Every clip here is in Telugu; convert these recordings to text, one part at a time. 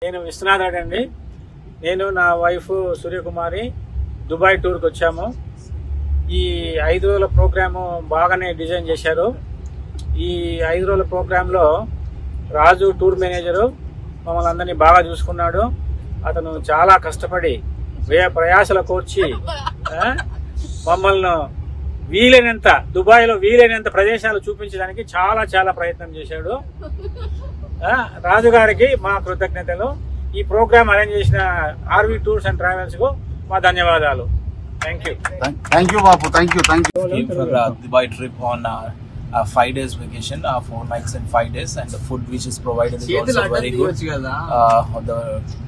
నేను విశ్వనాథ్ రెడ్డి అండి. నేను నా వైఫ్ సూర్యకుమారి దుబాయ్ టూర్కి వచ్చాము. ఈ 5 రోజుల ప్రోగ్రాము బాగానే డిజైన్ చేశారు. ఈ 5 రోజుల ప్రోగ్రాంలో రాజు టూర్ మేనేజరు మమ్మల్ని అందరినీ బాగా చూసుకున్నాడు. అతను చాలా కష్టపడి ప్రయాసల కోర్చి మమ్మల్ని వీలైనంత దుబాయ్లో వీలైనంత ప్రదేశాలు చూపించడానికి చాలా ప్రయత్నం చేశాడు. రాజు గారికి మా కృతజ్ఞతలు. ఈ ప్రోగ్రామ్ అరేంజ్ చేసిన ఆర్వి టూర్స్ అండ్ ట్రావెల్స్ కు మా ధన్యవాదాలు. Thank you Bapu. Thank you. Came for Dubai trip on 5 days vacation, 4 nights and 5 days, and the food which is provided is also very good. The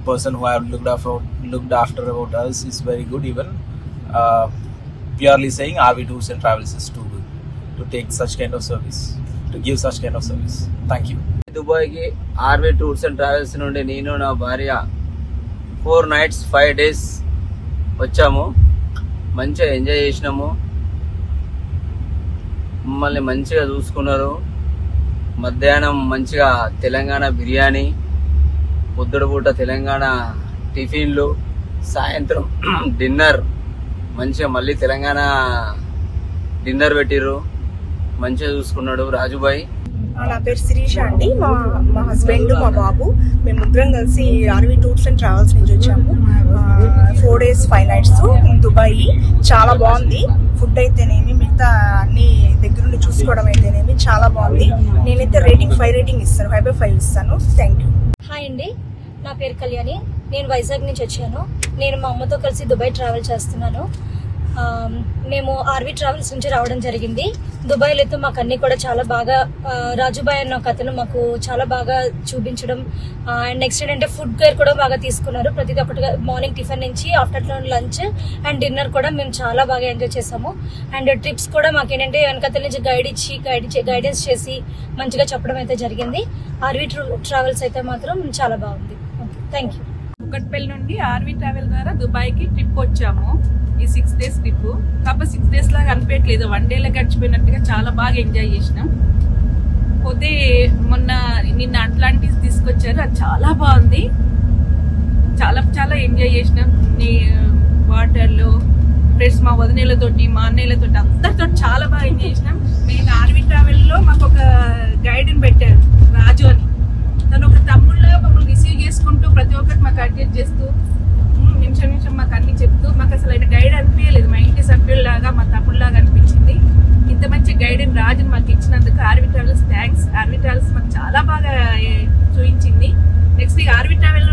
person who have looked after about us is very good. Even purely saying RV Tours and Travels is too good to take such kind of service, to give such kind of service. Thank you. Dubai కి ఆర్వి టూర్స్ అండ్ ట్రావెల్స్ నుండి నేను నా భార్య 4 nights 5 days వచ్చాము. మంచిగా ఎంజాయ్ చేసినాము. మమ్మల్ని మంచిగా చూసుకున్నారు. మధ్యాహ్నం మంచిగా తెలంగాణ బిర్యానీ, పొద్దుడుపూట తెలంగాణ టిఫిన్లు, సాయంత్రం డిన్నర్ మంచిగా మళ్ళీ తెలంగాణ డిన్నర్ పెట్టిర్రు. మంచిగా చూసుకున్నాడు రాజుబాయ్. నా పేరు శిరీష అండి. మా హస్బెండ్, మా బాబు, మేము ముగ్గురం కలిసి ఆర్వి టూర్స్ అండ్ ట్రావెల్స్ నుంచి వచ్చాము. 4 days 5 nights దుబాయ్. చాలా బాగుంది. ఫుడ్ అయితేనేమి, మిగతా అన్ని దగ్గరుండి చూసుకోవడం అయితేనేమి చాలా బాగుంది. నేనైతే 5 రేటింగ్ ఇస్తాను, 5/5 ఇస్తాను. Thank you. హాయ్ అండి, నా పేరు కళ్యాణి. నేను వైజాగ్ నుంచి వచ్చాను. నేను మా అమ్మతో కలిసి దుబాయ్ ట్రావెల్ చేస్తున్నాను. మేము ఆర్వి ట్రావెల్స్ నుంచి రావడం జరిగింది. దుబాయ్లో అయితే మాకు అన్ని కూడా చాలా బాగా, రాజుబాయ్ అన్న ఒక అతను మాకు చాలా బాగా చూపించడం, అండ్ నెక్స్ట్ ఏంటంటే ఫుడ్ కేర్ కూడా బాగా తీసుకున్నారు. ప్రతి ఒక్కటిగా మార్నింగ్ టిఫిన్ నుంచి ఆఫ్టర్నూన్ లంచ్ అండ్ డిన్నర్ కూడా మేము చాలా బాగా ఎంజాయ్ చేసాము. అండ్ ట్రిప్స్ కూడా మాకేంటంటే వెనకతల నుంచి గైడెన్స్ చేసి మంచిగా చెప్పడం అయితే జరిగింది. ఆర్వి ట్రావెల్స్ అయితే మాత్రం చాలా బాగుంది. Thank you. కుకట్పల్లి నుండి ఆర్వి ట్రావెల్ ద్వారా దుబాయ్కి ట్రిప్ వచ్చాము. ఈ 6 days ట్రిప్. కాకపోతే 6 days లాగా అనిపించలేదు, 1 day లో గడిచిపోయినట్టుగా చాలా బాగా ఎంజాయ్ చేసినాం. పోతే నిన్న అట్లాంటిస్ తీసుకొచ్చారు, అది చాలా బాగుంది. చాలా ఎంజాయ్ చేసినాం. వాటర్లో ఫ్రెండ్స్, మా వదినేలతోటి, మా అన్నయ్యలతోటి, అందరితో చాలా బాగా ఎంజాయ్ చేసినాం. మేము ఆర్వి ట్రావెల్లో మాకు ఒక గైడ్ని పెట్టారు, రాజు అని. తను ఒక తమ్ముళ్ళగా మమ్మల్ని రిసీవ్ చేసుకుంటూ ప్రతి ఒక్కటి మాకు అడ్జస్ట్ చేస్తూ నిమిషం మాకు అన్ని చెప్తూ, మాకు అసలు ఆయన గైడ్ అనిపించలేదు, మా ఇంటి సభ్యుల్లాగా, మా తమ్ముళ్ళలాగా అనిపించింది. ఇంత మంచి గైడ్ రాజుని మాకు ఇచ్చినందుకు RV travels thanks. RV travels మాకు చాలా బాగా చూపించింది. Next RV travel